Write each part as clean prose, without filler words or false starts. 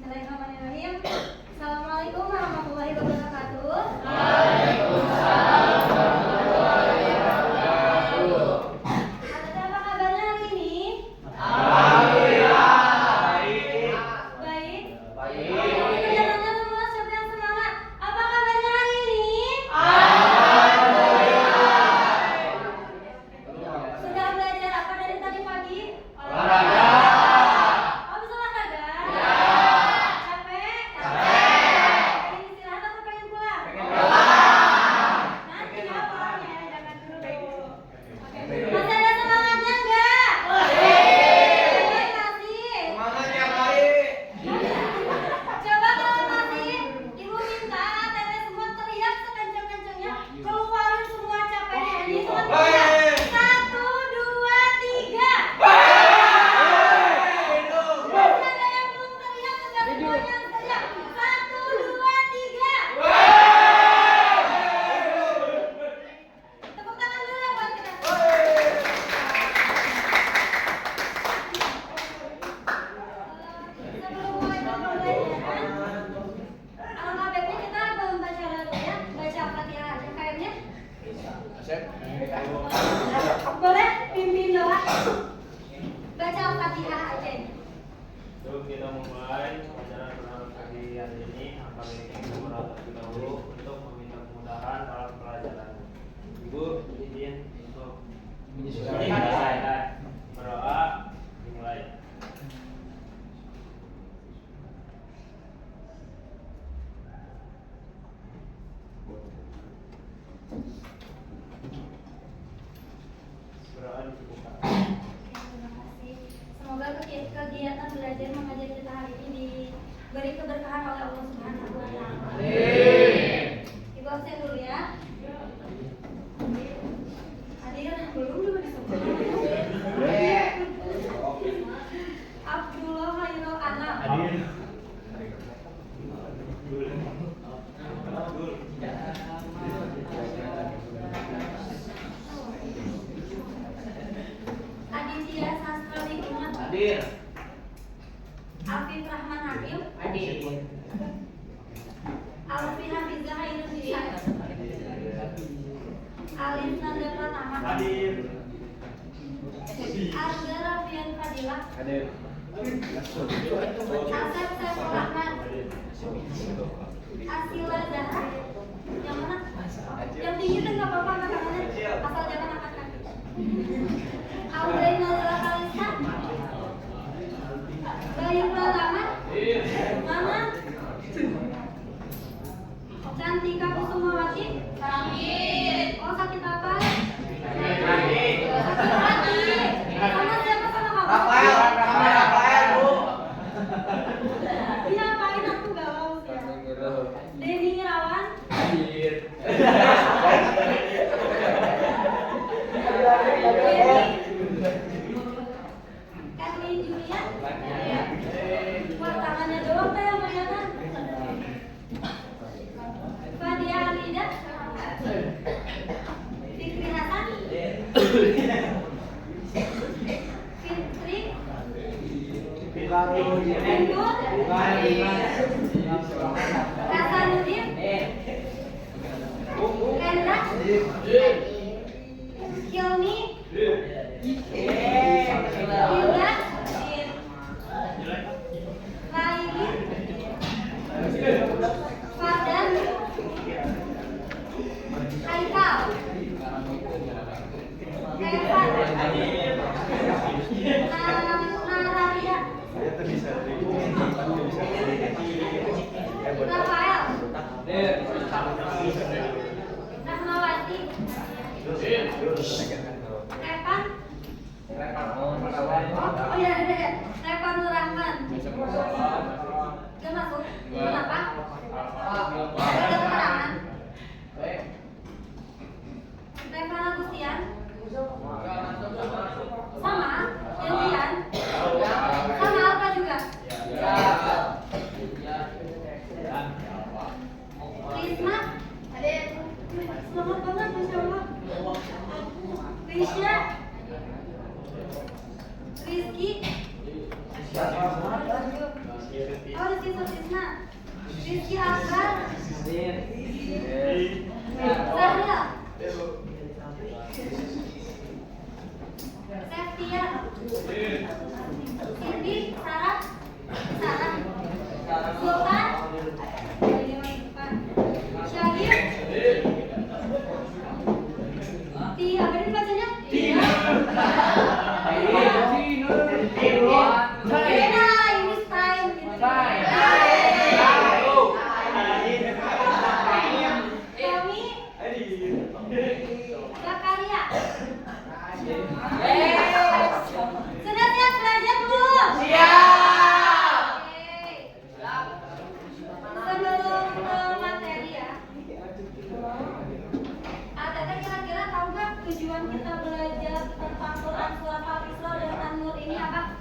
Bismillahirrahmanirrahim. Assalamualaikum warahmatullahi wabarakatuh. Waalaikumsalam warahmatullahi wabarakatuh. Apa kabarnya hari ini? Alhamdulillah baik. Baik. Baik. Perjalanannya semua siapa yang semangat? Apa kabarnya hari ini? Alhamdulillah. Sudah belajar apa dari tadi pagi? Olahraga. Habis olahraga? Ya. Capek? Capek. Pengen istirahat atau pengen pulang? Pengen pulang. Nanti ya pulangnya, jangan dulu. Oke. Masih ada semangatnya enggak? Semangat masih? Semangatnya baik. Coba kalau masih, ibu minta teteh semua teriak sekencang-kencangnya, keluarin semua capeknya. Ini semua teriak. 1, 2, 3. Masih ada yang belum teriak, sudah semuanya teriak. 1, 2, 3. Tepuk tangan dulu ya buat kita. Sebelum mulai pembelajaran, alangkah baiknya kita membaca dulu ya, baca Al-Fatihah aja kayaknya. Boleh pimpin doa. Baca Al-Fatihah aja. Yuk kita mulai pelajaran pada pagi hari ini. Angka baiknya kita berdoa terlebih dahulu untuk meminta kemudahan dalam pelajaran. Ibu izin untuk menyesuaikan berdoa dimulai. Berdoa dibuka. Terima kasih. Semoga kegiatan belajar mengajar kita hari ini diberi keberkahan oleh Allah Subhanahu wa taala. Amin. Ibu absen dulu ya. Hadir belum juga disebut. Abdullah Khairul Anam. Aditya Sastra Lingkungan. Hadir. Afif Rahman Hakim. Hadir. Alfi Hafizah Indonesia. Alif Nanda Pratama. Hadir. Arga Rafian Fadila. Hadir. Asep Saiful Rahman. Asila Zahra. Yang mana? Yang tinggi tuh nggak apa-apa angkat tangannya, asal jangan angkat kaki. Audrey Nazla Kalista. Bayu Pratama. Mana? Cantika Kusumawati. Sakit. Oh sakit apa? Sakit hati. Sama siapa sama kamu? Rafael, sama Rafael, Bu. Dia apain aku galau sih. Denny Irawan. Hadir. Kathleen Julia. Wah tangannya doang tuh yang kelihatan. Fadia Alida. Fikri Hasan. Fitri. Enggur. Hasanuddin. Kendra. Hilmi. Hilda. Laili. Fardan. Haikal. Evan. Nararia. Rafael. Rahmawati. Evan. Oh iya ada. Evan Nur Rahman. Udah masuk? Kenapa? Ada keterangan? Evan Agustian. Sama? Janjian? Sama Alfa juga? Risma? Selamat banget, Masya Allah. Risha? Rizky? Oh, Rizky Sutisna. Rizky Akbar. Zahra. Septia. Cindy, Sarah. Sultan. Syahir. Apa ini bacanya? Beda, English time gitu. Kami Zakaria. Sudah siap belajar belum? Siap. Oke. Sebelum ke materi ya. Tete kira-kira tahu nggak tujuan kita belajar tentang Quran surat Al-Isra dan An-Nur ini apa?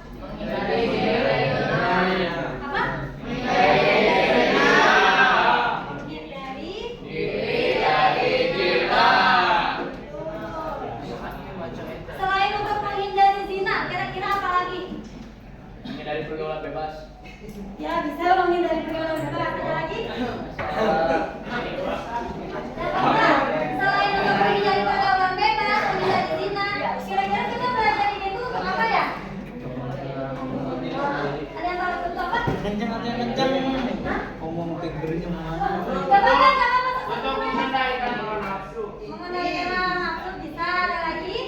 Apa? Selain untuk menghindari zina, kira-kira apa lagi? Menghindari pergaulan bebas. Ya, bisa menghindari pergaulan bebas. Ada lagi? Selain untuk menghindari pergaulan bebas, menghindari zina, kira-kira kita belajar ini tuh untuk apa ya? Ada yang tahu itu apa? Kencang. Ngomong tegurnya mana? Jangan Untuk mengendalikan hawa nafsu. mengendalikan hawa nafsu bisa. Ada lagi?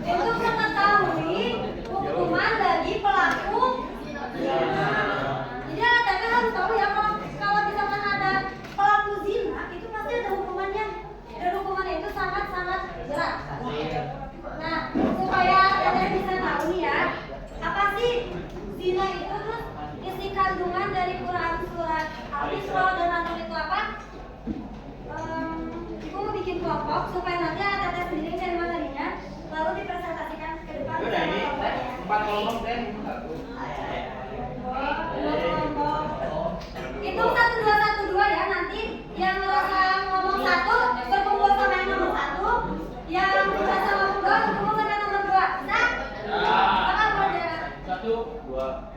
Untuk mengetahui hukuman bagi pelaku. Jadi Tete harus tahu ya kalau misalkan ada pelaku zina itu pasti ada hukumannya. Dan hukumannya itu sangat-sangat berat. Nah, supaya Tete bisa tahu nih ya, apa sih zina itu, terus isi kandungan dari Quran surat Al-Isra dan An-Nur itu apa? Ibu mau bikin kelompok supaya nanti Tete sendiri cari materinya, lalu dipresentasikan ke depan. Udah ini 4 kelompok kan? Dua kelompok. Itu 1-2-1-2 ya, nanti yang merasa ngomong satu berkumpul sama yang nomor 1, yang merasa ngomong 2 berkumpul sama yang nomor 2. Bisa? Apa belajar? 1, 2.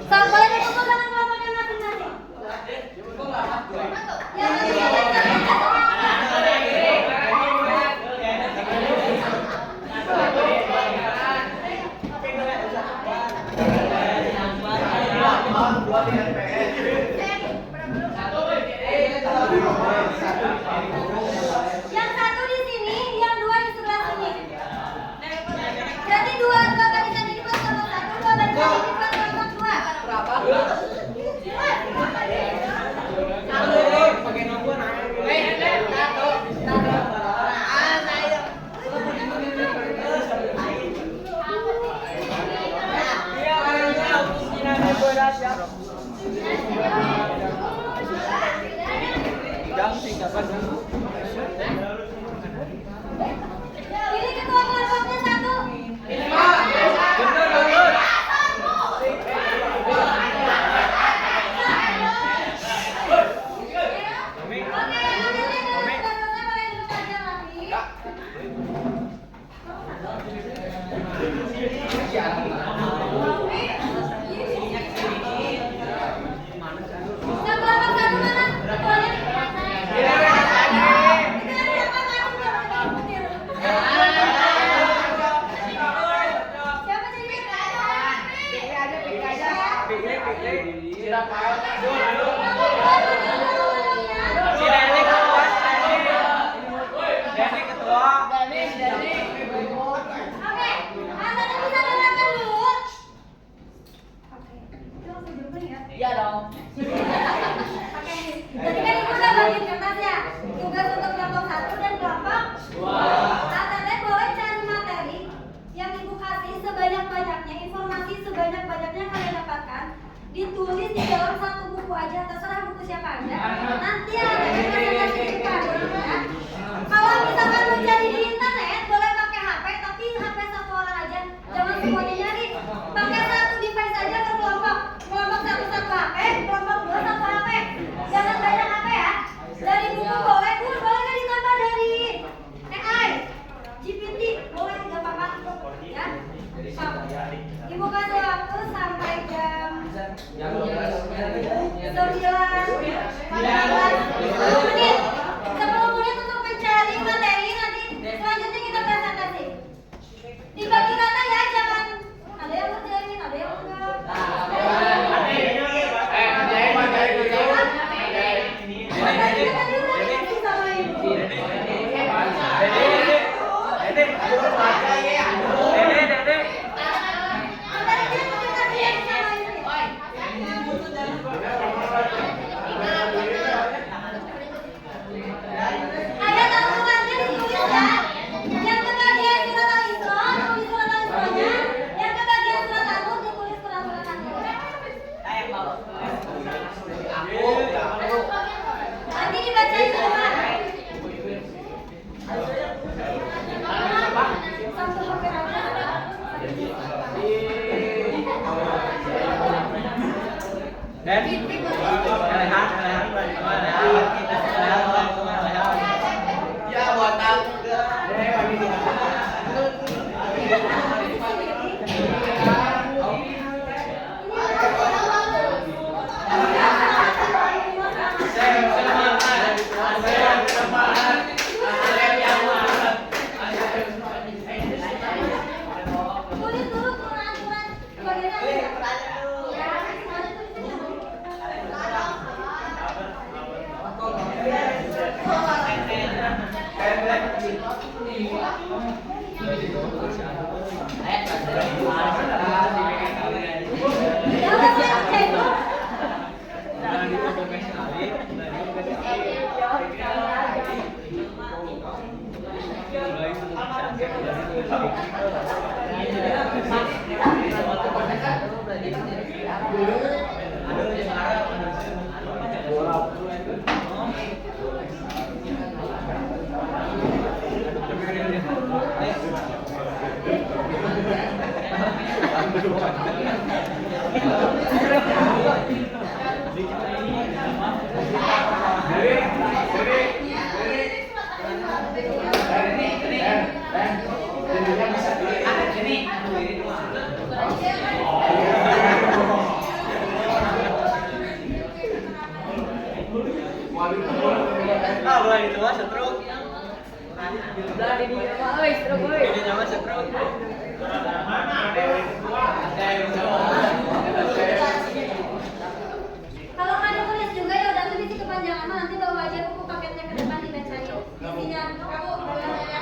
Sang boleh dikumpul dengan kelompoknya masing-masing. Yang satu di sini, yang 2 di sebelah sini. aja, terserah buku siapa aja. Nanti ada presentasi depan ya. Kalau misalkan mau cari di internet boleh pakai HP, tapi HP satu orang aja, jangan semuanya nyari. Pakai satu device aja per kelompok. Kelompok satu HP, kelompok dua satu HP. Jangan banyak HP ya. Dari buku boleh, boleh nggak ditambah dari AI, GPT, boleh nggak apa-apa ya. Dibuka waktu sampai jam 9 menit. 10 menit untuk mencari materi, nanti selanjutnya kita presentasi. Dibagi rata ya, jangan ada yang ngerjain, ada yang enggak. Ada tambahannya ditulis ya. Yang kebagian surat Al-Isra, tulis surat Al-Isranya. Yang kebagian surat An-Nur, ditulis surat-surat An-Nur. Nanti dibacain semua. Satu HP aja. Ya buat aku. Tulis dulu Quran bagian aja. Ya, Kalau ada tulis juga ya udah tulis di kepanjangan, nanti bawa aja buku paketnya ke depan dibacain. Isinya buku nulis aja.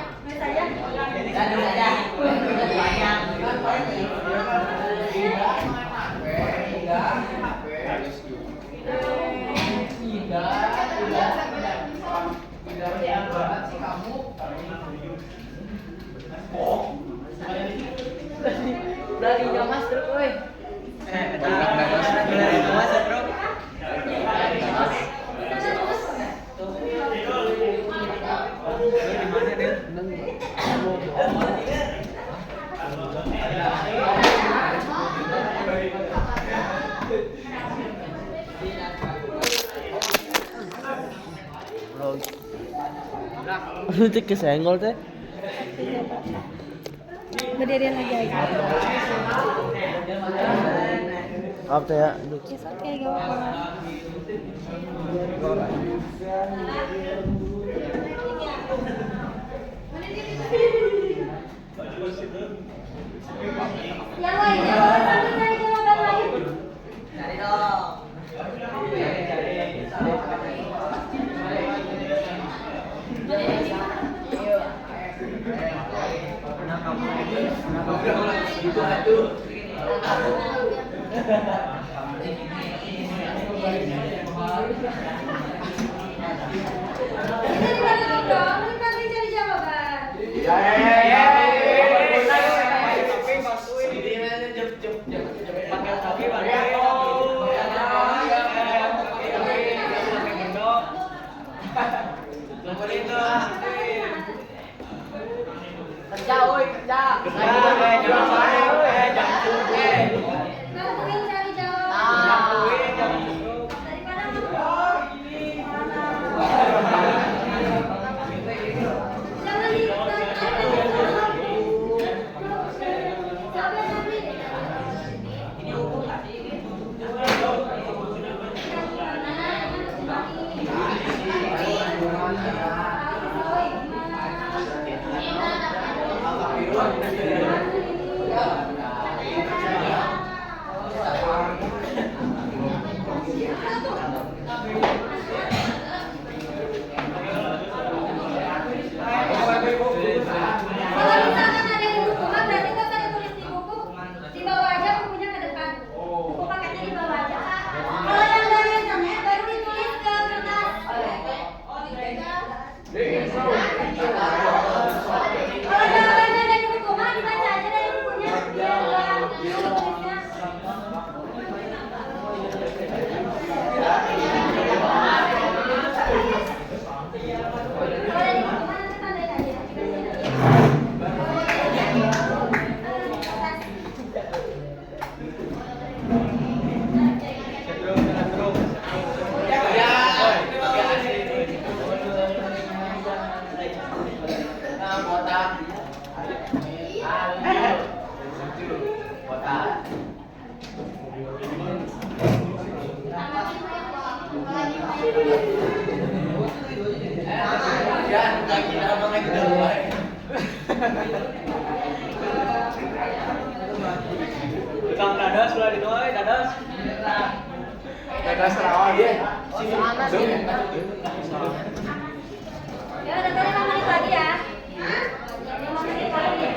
Larinya mas truk, woi. Lu cek kesenggol teh. Berdirian lagi aja. Apa teh ya? It's okay, go. Yang lain ya, sambil cari jawaban lain. Cari dong. Kita dibalik dong, kita cari jawaban. Kerja, woi, kerja. Jangan main, jangan cuek. Bantuin cari jawab. Daripada jangan kalau misalkan ada yang hukuman berarti nggak usah ditulis di buku, dibawa aja bukunya ke depan. Buku paketnya dibawa aja. Kalau yang dari internet baru ditulis ke kertas. Kalau jawabannya ada di buku mah dibaca aja dari bukunya. Biar nggak tulisnya. Kalau ada di buku mah nanti tanda aja. Tukang dadas ulah dinoy, dadas. Dadas rawa dia. Ya udah tadi 5 menit lagi ya. 5 menit lagi.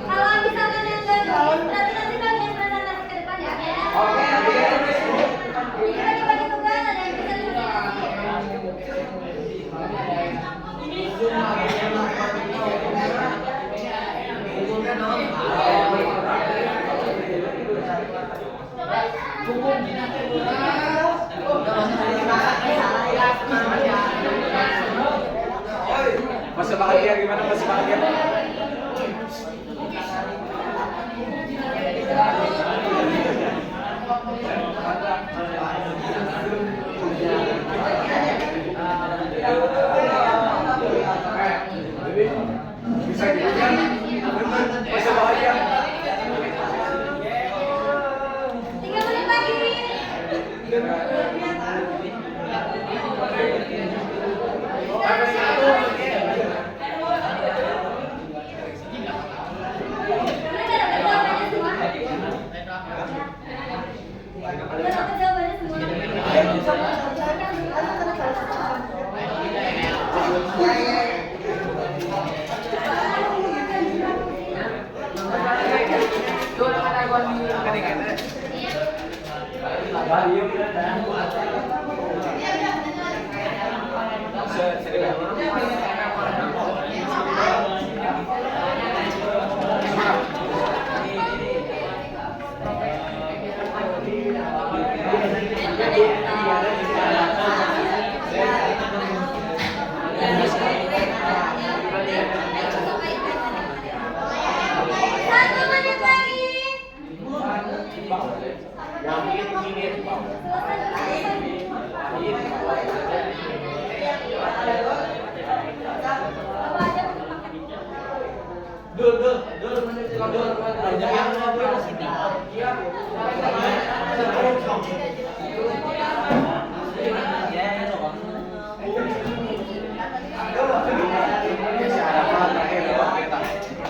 Kalau misalkan yang nggak nulis, berarti nanti bagian presentasi ke depan ya. Ini bagi-bagi tugas, ada yang bisa Masih bahagia gimana? Masih bahagia? Bisa gitu kan? Masih bahagia? 3 menit lagi.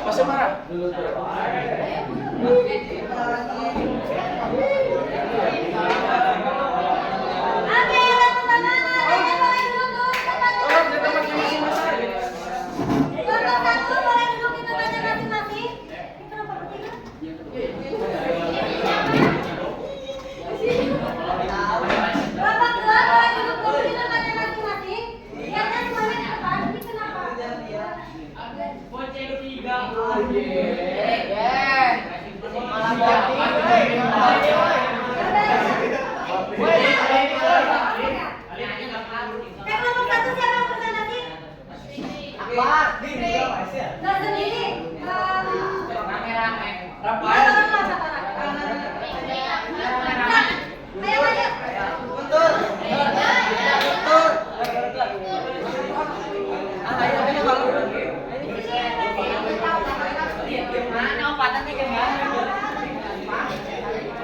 Masih marah? Oke, yang pertama, boleh duduk tuh di tempatnya masing-masing. Kelompok satu boleh duduk di tempatnya masing-masing. Ini kenapa bertiga? Kelompok dua boleh duduk tuh di tempatnya masing-masing. Lihatnya semuanya di depan. Ini kenapa? Kelompok satu siapa yang presentasi? Nggak sendiri. Ayo maju.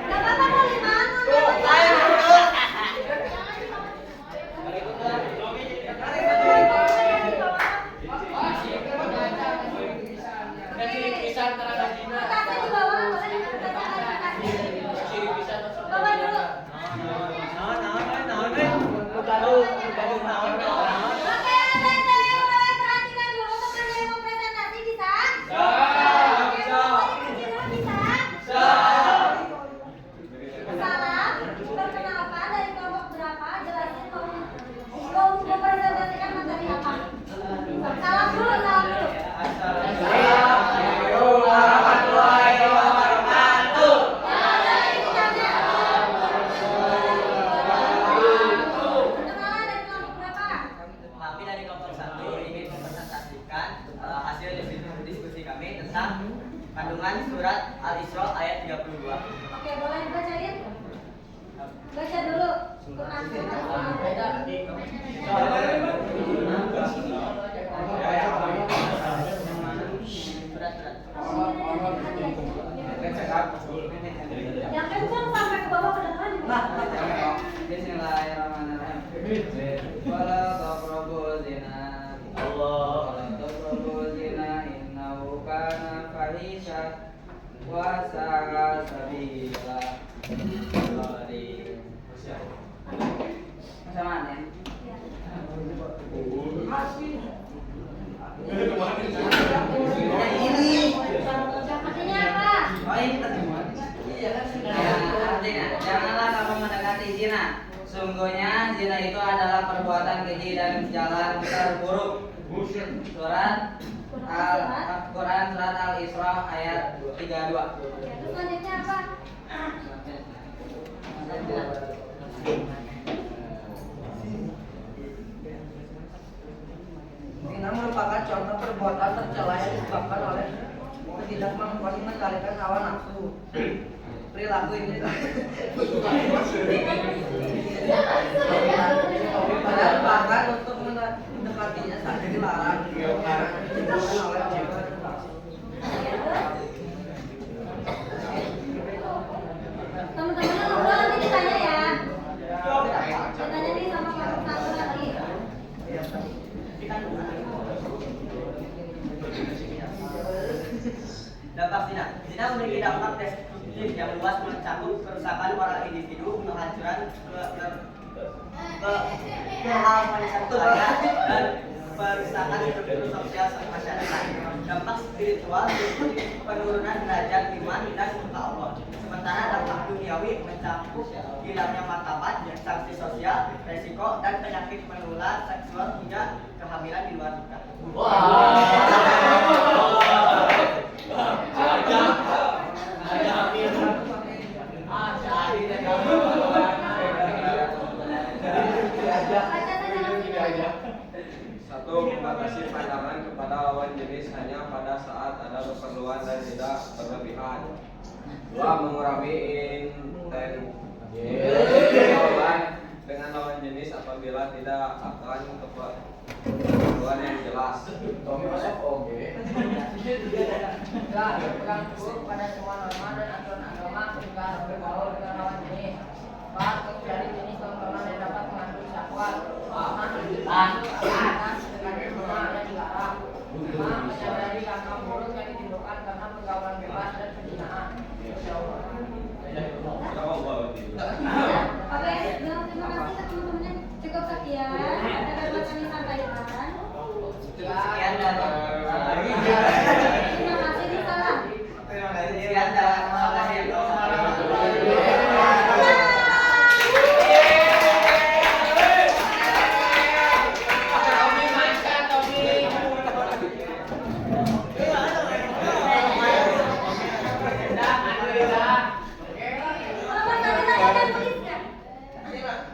Nggak apa-apa, boleh mana? Kertasnya di bawah, boleh kertasnya. Bawa dulu. Oke, Tete, mulai perhatikan dulu teman yang mau presentasi bisa? Bisa. Salam, perkenalkan dari kelompok berapa, jelasin mau mempresentasikan materi apa. Salam dulu, salam dulu. Perkenalan dari kelompok berapa? Kami dari kelompok 1 ingin mempresentasikan hasil diskusi kami tentang kandungan surat Al-Isra ayat 32. Oke, boleh dibacain? Baca dulu. Quran yang kencang sampai ke bawah ke depan juga. Bismillahirrahmanirrahim. Wala taqrabuz zina. Wala taqrabuz zina innahu kana fahisha wa sa'a sabila. Masa mana? Artinya apa? Oh ini terjemahan. Artinya, janganlah kamu mendekati zina. Sungguhnya zina itu adalah perbuatan keji dan jalan terburuk. Surat Al-Quran surat Al-Isra ayat 32. Terus selanjutnya apa? Zina merupakan contoh perbuatan tercela yang disebabkan oleh ketidakmampuan mengendalikan hawa nafsu. Perilaku ini padahal bahkan untuk mendekatinya saja dilarang. Teman-teman ngobrol nanti ditanya ya. Ditanya nih sama kelompok satu lagi. Dampak zina. Zina memiliki dampak destruktif yang luas mencakup kerusakan moral individu, penghancuran keharmonisan keluarga dan perusakan struktur sosial masyarakat. Dampak spiritual seperti penurunan derajat iman dan muka Allah. Sementara dampak duniawi mencakup hilangnya martabat, sanksi sosial, resiko dan penyakit menular seksual hingga kehamilan di luar nikah. Satu, membatasi pandangan kepada lawan jenis hanya pada saat ada keperluan dan tidak berlebihan. Dua, mengurangi intensitas dengan lawan jenis apabila tidak akan ketentuan yang jelas. Tommy masuk oke. Telah berpegang teguh pada semua norma dan aturan agama ketika bergaul dengan lawan jenis. 4. Kecuali jenis tontonan yang dapat mengandung syahwat. 5. Aktivitas dengan semua yang dilarang. 5. Menyadari langkah buruk yang ditimbulkan karena pergaulan bebas dan penghinaan. Oke, terima kasih teman-teman. Cukup sekian. Ada dapat kami sampaikan. Sekian dari Terima kasih, salam. sekian dari terima kasih. Kalau tadi saya ada tuliskan.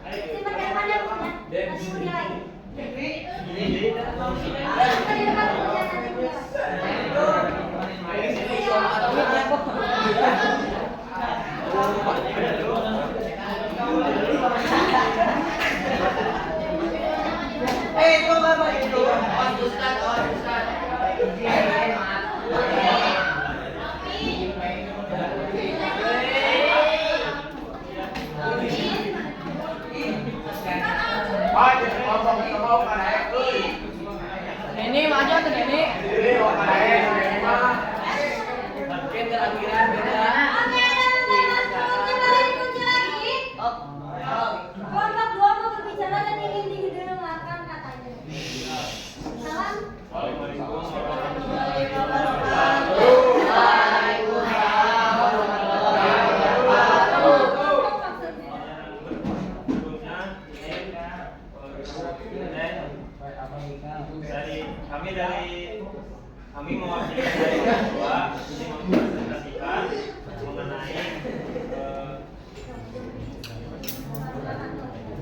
Simpan ke depannya bukunya. Nanti kuliah lagi. Tadi depan kuliah nanti kuliah. Itu Bapak itu. Ustaz. Ini maju tuh ini. Mungkin kira-kira beda. Oke, ada balik kunci lagi. Kelompok 2 mau berbicara dan ingin didengarkan katanya. Salam. Assalamualaikum Waalaikumsalam. Kelompok maksudnya. Kami mewakili dari kedua ini mempresentasikan mengenai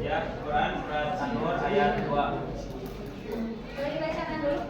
ya Quran surat An-Nur ayat 2. Boleh dibacakan dulu?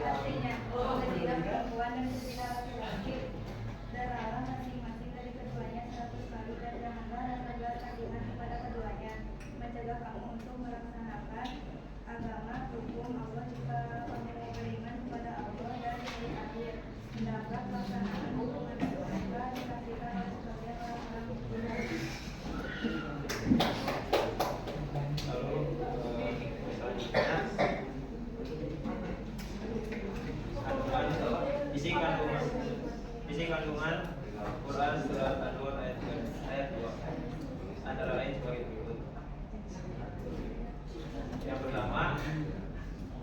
Artinya, berzina perempuan dan berzina laki-laki terlarang masing-masing dari keduanya 100 kali dan janganlah 18 kalimat kepada keduanya. Mencegah kamu untuk melaksanakan agama hukum Allah jika kamu beriman kepada Allah dan hari akhir. Hendaklah pelaksanaan hukuman mereka dikasihkan oleh sekalian orang-orang beriman. Isi kandungan Quran surat An-Nur ayat 2 antara lain sebagai berikut. Yang pertama,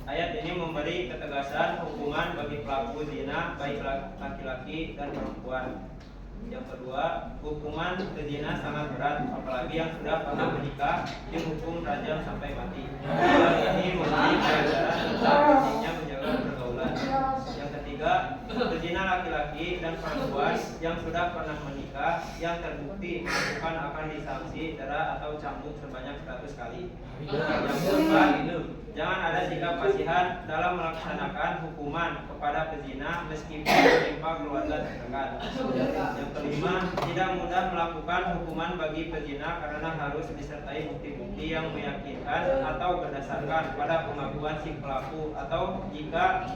ayat ini memberi ketegasan hukuman bagi pelaku zina baik laki-laki dan perempuan. Yang kedua, hukuman zina sangat berat, apalagi yang sudah pernah menikah dihukum rajam sampai mati. Hal ini memberi pelajaran tentang pentingnya menjaga pergaulan. Yang ketiga, zina laki-laki dan perempuan yang sudah pernah menikah yang terbukti melakukan akan disanksi dera atau cambuk sebanyak 100 kali. Yang keempat, jangan ada sikap kasihan dalam melaksanakan hukuman kepada pezina meskipun menimpa keluarga terdekat. Yang kelima, tidak mudah melakukan hukuman bagi pezina karena harus disertai bukti-bukti yang meyakinkan atau berdasarkan pada pengakuan si pelaku atau jika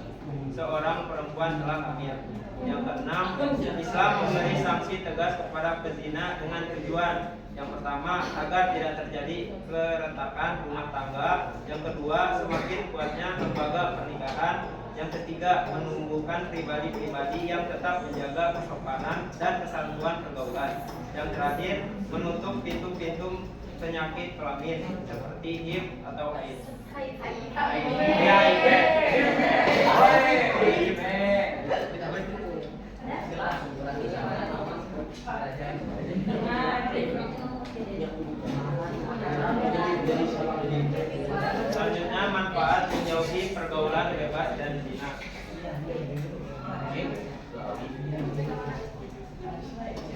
seorang perempuan telah hamil. Yang keenam, Islam memberi sanksi tegas kepada pezina dengan tujuan Yang pertama, agar tidak terjadi keretakan rumah tangga. Yang kedua, semakin kuatnya lembaga pernikahan. Yang ketiga, menumbuhkan pribadi-pribadi yang tetap menjaga kesopanan dan kesatuan pergaulan. Yang terakhir, menutup pintu-pintu penyakit kelamin seperti HIV atau AIDS. Selanjutnya, manfaat menjauhi pergaulan bebas dan zina.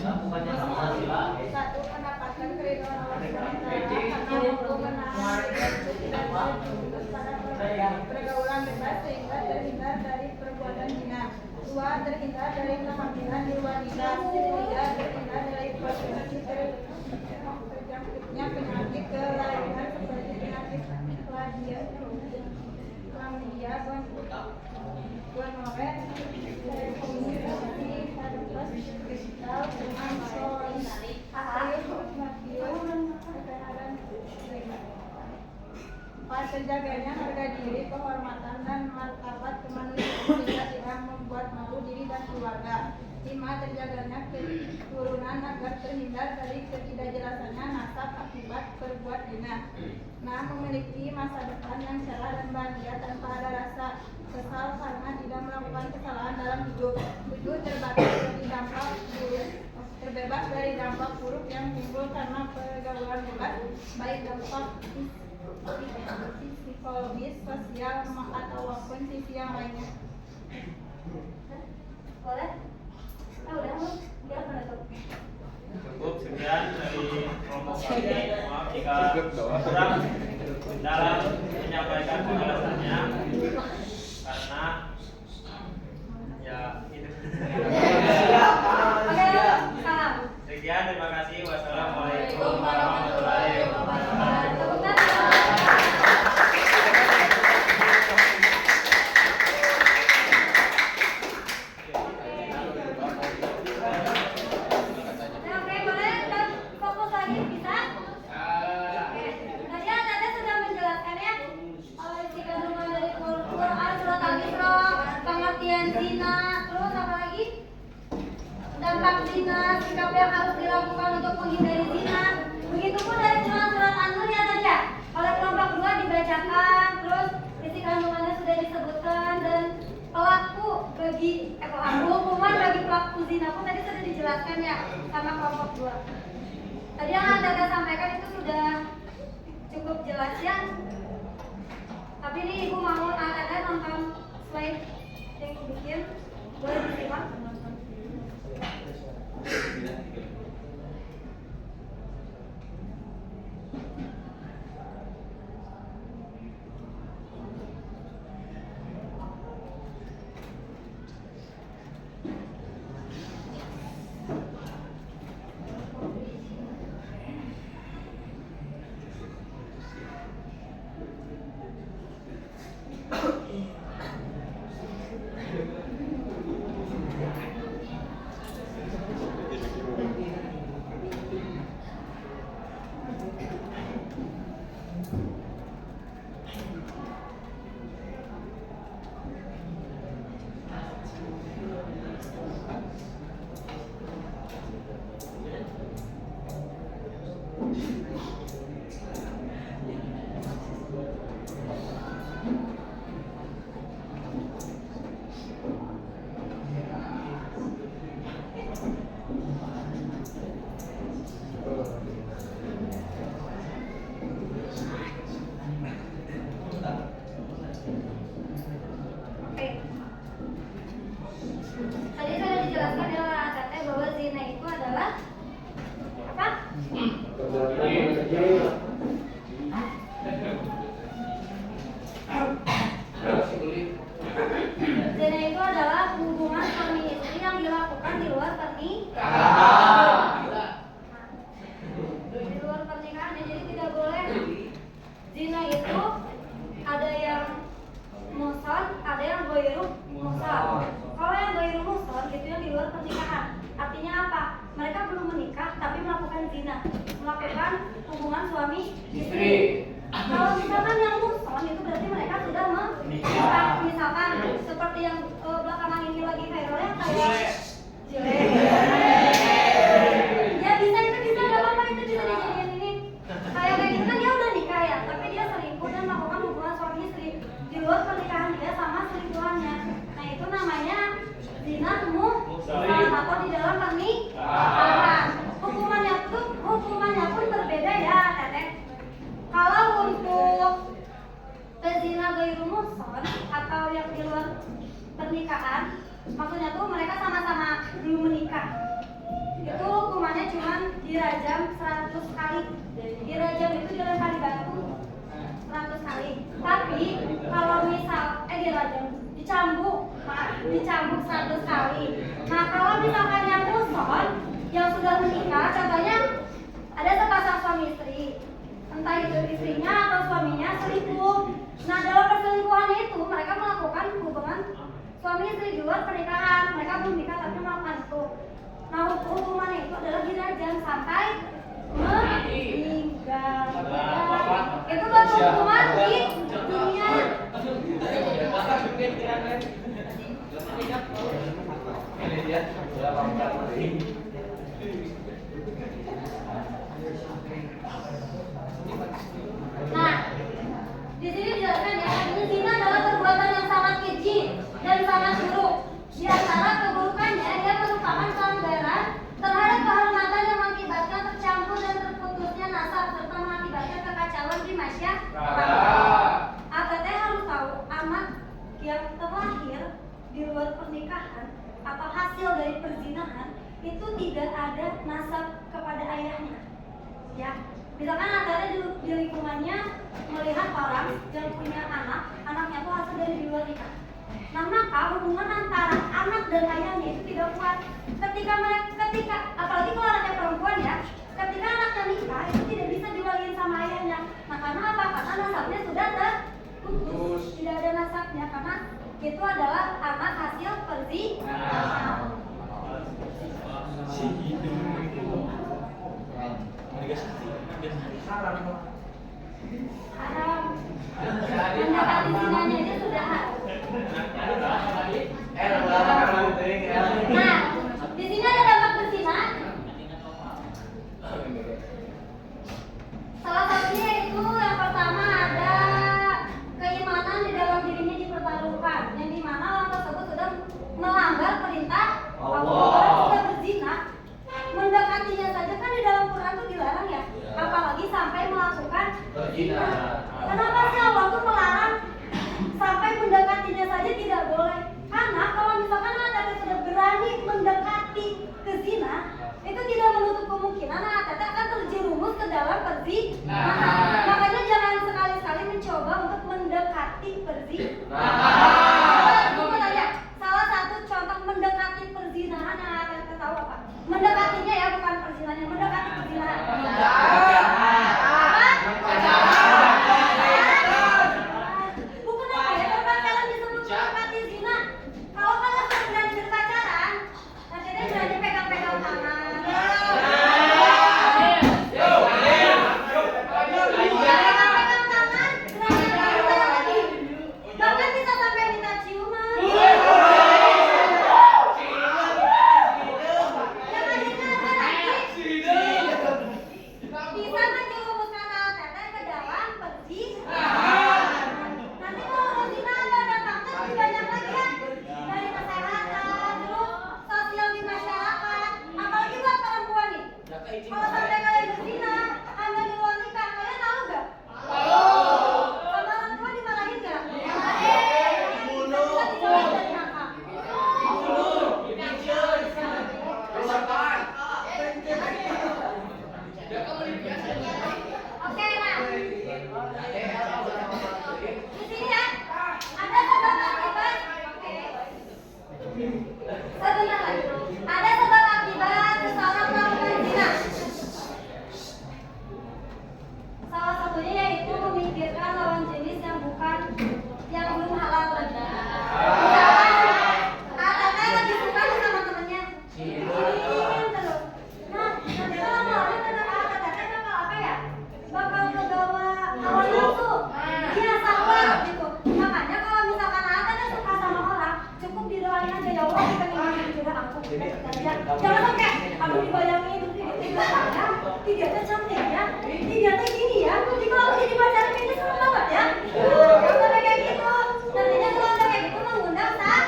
Satu, mendapatkan keridhaan Allah SWT karena hukum menahan pergaulan bebas sehingga terhindar dari perbuatan zina. Dua, terhindar dari kehamilan di luar nikah. Tiga, terhindar dari prostitusi terjangkitnya penyakit kelainan seperti penyakit chlamydia, gonorrea, terjaganya harga diri, kehormatan dan martabat kemanusiaan sehingga tidak membuat malu diri dan keluarga. 5. Terjaganya keturunan agar terhindar dari ketidakjelasannya nasab akibat berbuat zina. 6. Memiliki masa depan yang cerah dan bahagia tanpa ada rasa kesal karena tidak melakukan kesalahan dalam hidup. 7. Terbebas dari dampak buruk yang timbul karena pergaulan bebas, baik dampak psikologis, sosial, ataupun sisi yang lainnya. Boleh? Udah, dia menutup. Cukup sekian dari kelompok kami. Maaf jika kurang dalam menyampaikan penjelasannya, karena ya itu. Oke, salam. Sekian, terima kasih. Wassalamualaikum warahmatullahi wabarakatuh. Oke, boleh kita fokus lagi, bisa? Oke. Tadi Anda sudah menjelaskan ya isi kandungan dari Quran, surat Al-Isra, pengertian zina, terus apa lagi? Dampak zina, sikap yang harus dilakukan untuk menghindari zina. Begitupun dari surat An-Nur ya tadi ya. Oleh kelompok 2 dibacakan, terus isi kandungannya sudah disebutkan dan hukuman bagi pelaku zina pun tadi sudah dijelaskan ya sama kelompok 2. Tadi yang Anda sampaikan itu sudah cukup jelas ya. Tapi ini Ibu mau Anda nonton slide yang bikin, boleh disimak. Zina itu adalah hubungan suami istri yang dilakukan di luar pernikahan. Di luar pernikahan, jadi tidak boleh. Zina itu ada yang muhsan, ada yang ghairu muhsan. Kalau yang ghairu muhsan itu yang di luar pernikahan. Artinya apa? Mereka belum menikah tapi melakukan melakukan zina, melakukan hubungan suami istri. Kalau misalkan yang muhson itu berarti mereka sudah menikah. Misalkan seperti yang belakangan ini lagi viralnya kayak jelek. Ya bisa itu bisa nggak apa-apa itu bisa dijadiin ini. Kayak gitu kan dia udah nikah ya, tapi dia selingkuh dan melakukan hubungan suami istri di luar pernikahan dia sama selingkuhannya. Nah itu namanya zina muhsan atau di dalam pernikahan. Hukumannya pun berbeda ya, Teteh. Kalau untuk zina ghairu muhsan atau yang di luar pernikahan, maksudnya tuh mereka sama-sama belum menikah. Itu hukumannya cuma dirajam 100 kali. Dirajam itu dilempari batu 100 kali. Tapi kalau misal dicambuk 100 kali. Nah, kalau misalkan yang muhsan yang sudah menikah, contohnya ada sepasang suami istri, entah itu istrinya atau suaminya selingkuh. Nah, dalam perselingkuhannya itu mereka melakukan hubungan suami istri di luar pernikahan. Mereka belum nikah tapi melakukan itu. Nah, hukumannya itu adalah dirajam sampai meninggal. Itu baru hukuman di dunia. Nah, di sini dijelaskan ya, zina adalah perbuatan yang sangat keji dan sangat buruk. Di antara keburukannya, dia merupakan pelanggaran terhadap kehormatan yang mengakibatkan tercampur dan terputusnya nasab serta mengakibatkan kekacauan di masyarakat. Teteh harus tahu, anak yang terlahir di luar pernikahan atau hasil dari perzinahan itu tidak ada nasab kepada ayahnya. Ya, misalkan ada di lingkungannya melihat orang yang punya anaknya tuh hasil dari di luar nikah. Nah, maka hubungan antara anak dan ayahnya itu tidak kuat. Ketika apalagi kalau anaknya perempuan ya, ketika anaknya nikah itu tidak bisa diwaliin sama ayahnya. Nah, karena apa? Karena nasabnya sudah terputus, tidak ada nasabnya karena itu adalah anak hasil perzinahan. Haram. Mendekati zinanya itu sudah haram. Nah, di sini ada dampak berzina. Salah satunya itu yang pertama ada keimanan di dalam dirinya dipertaruhkan, yang dimana orang tersebut sudah melanggar perintah Allah. Orang sudah berzina, mendekatinya saja kan di dalam Quran itu dilarang ya, apalagi sampai melakukan zina. Kenapa sih Allah tuh melarang sampai mendekatinya saja tidak boleh? Karena kalau misalkan Anda sudah berani mendekati ke zina, itu tidak menutup kemungkinan Anda akan terjerumus ke dalam perzinahan. Makanya jangan sekali-sekali mencoba untuk mendekati perzinahan. Aku mau tanya, salah satu contoh mendekati perzinahan yang Anda tahu apa? Mendekatinya ya, bukan perzinahan, mendekati perzinahan. Bukan apa ya, berpacaran disebut mendekati zina. Kalau kalian sudah berani berpacaran, nanti dia berani pegang-pegang tangan. Bahkan bisa sampai minta ciuman. Yang adanya apa lagi? Bisa menjerumuskan teteh ke dalam perzinahan. Nanti kalau udah zina ada dampaknya lebih banyak lagi ya. Dari kesehatan, terus sosial di masyarakat. Apalagi buat perempuan nih. Kalau sampai kalian berzina, Anda di luar nikah, kalian tahu gak? Sama orang tua dimarahin gak? Oke, nah. Di sini ya, ada sebab akibat. Oke. Sebentar lagi. Ada sebab akibat seseorang melakukan zina. Salah satunya yaitu memikirkan lawan jenis yang belum halal lagi. Misalkan Teteh lagi suka sama temennya, terus. Nah, nanti kalau mau Jangan sampai kamu dibayangin itu dia teh cantik ya, dia teh gini ya. Jadi kalau aku jadi pacar ini seneng banget ya. Jangan sampai kayak gitu. Nantinya kalau udah kayak gitu mengundang tak?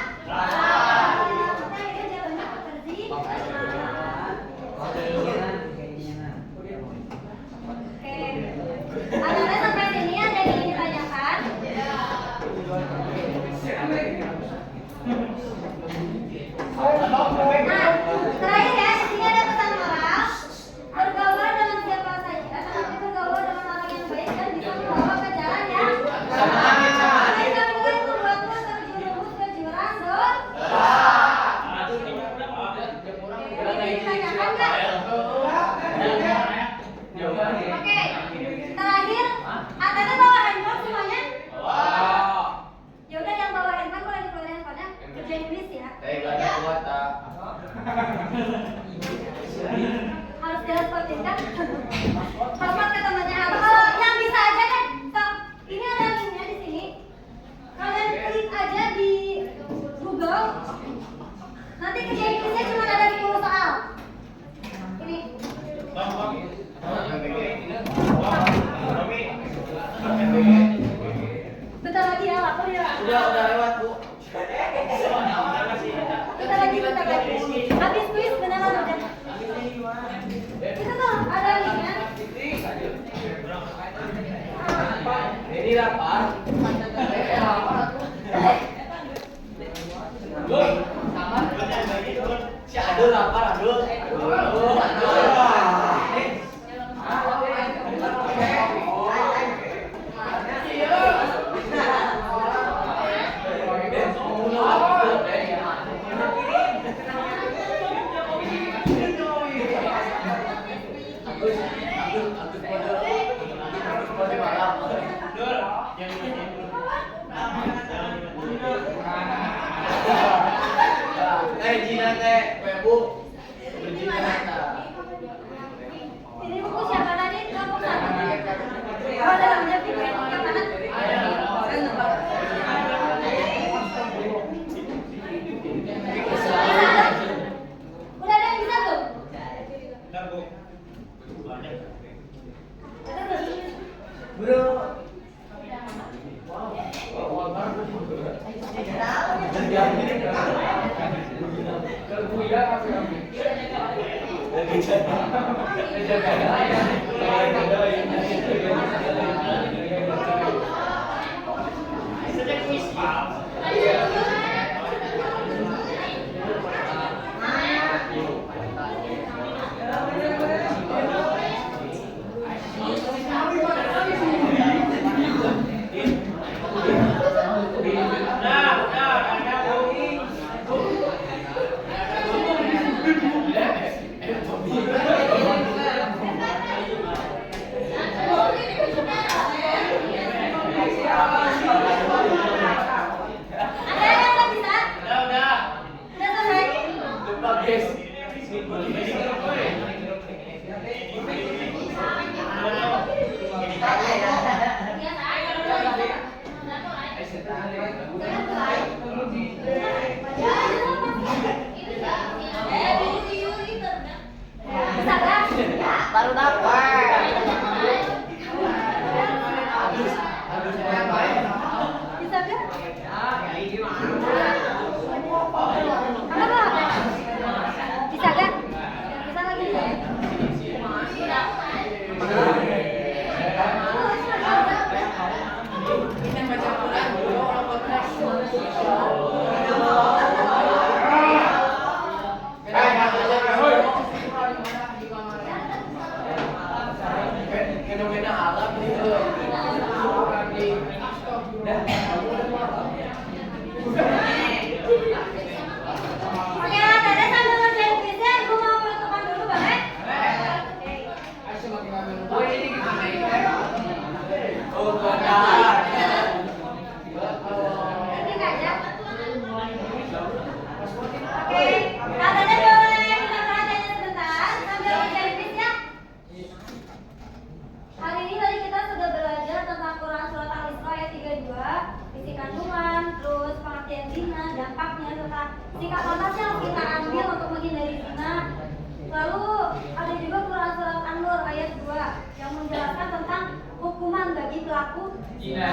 Makanya dia jalannya bersih. Oke, anak-anak sampai sini ada yang ingin ditanyakan? Nah, terakhir ya, di sini ada pesan moral. Bergaul dengan siapa saja, tetapi bergaul dengan orang yang baik dan bisa membawa ke jalan yang benar. Jangan membuatmu terjerumus ke jurang dosa. Ini ditanyakan nggak? Oke, terakhir, Atete bawa handphone semuanya? Ya udah yang bawa handphone boleh dikeluarin handphonenya. Kerjain tulis ya. Harus jelas penting kan? Hormat ke temannya. Kalau yang bisa aja deh, stop. Ini ada linknya di sini. Kalian klik aja di Google. Nanti kerjain tulisnya cuma ada 10 soal. Ini. Bentar lagi ya, lapor ya. Udah lewat, Bu. Bentar lagi. Habis kuis beneran udah. Itu tuh ada linknya. Ini lapar. Si Adul lapar, Adul. Jina teh, Bu. Ini buku siapa tadi? Kamu sana. Oh, dalamnya pipet yang mana? Udah ada yang bisa tuh? Bentar, Bu. Banyak. Ada belum? Bro. mengambil untuk menghindari zina. Lalu ada juga Quran surat An-Nur ayat 2 yang menjelaskan tentang hukuman bagi pelaku zina.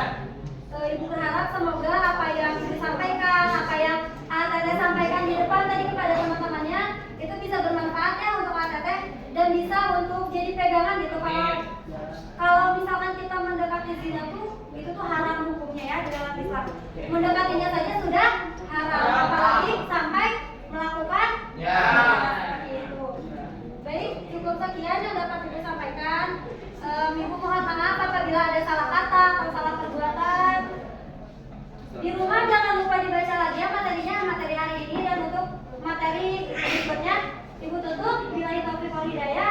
Ibu berharap semoga apa yang disampaikan, apa yang Teteh sampaikan di depan tadi kepada teman-temannya itu bisa bermanfaat ya untuk Teteh dan bisa untuk jadi pegangan gitu. Kalau misalkan kita mendekati zina itu tuh haram hukumnya ya di dalam Islam. Mendekatinya saja sudah haram, apalagi sampai melakukan seperti itu. Baik, cukup sekian yang dapat Ibu sampaikan. Ibu mohon maaf apabila ada salah kata atau salah perbuatan. Di rumah jangan lupa dibaca lagi ya materi hari ini, dan untuk materi berikutnya Ibu tutup. Billahi taufiq wal hidayah.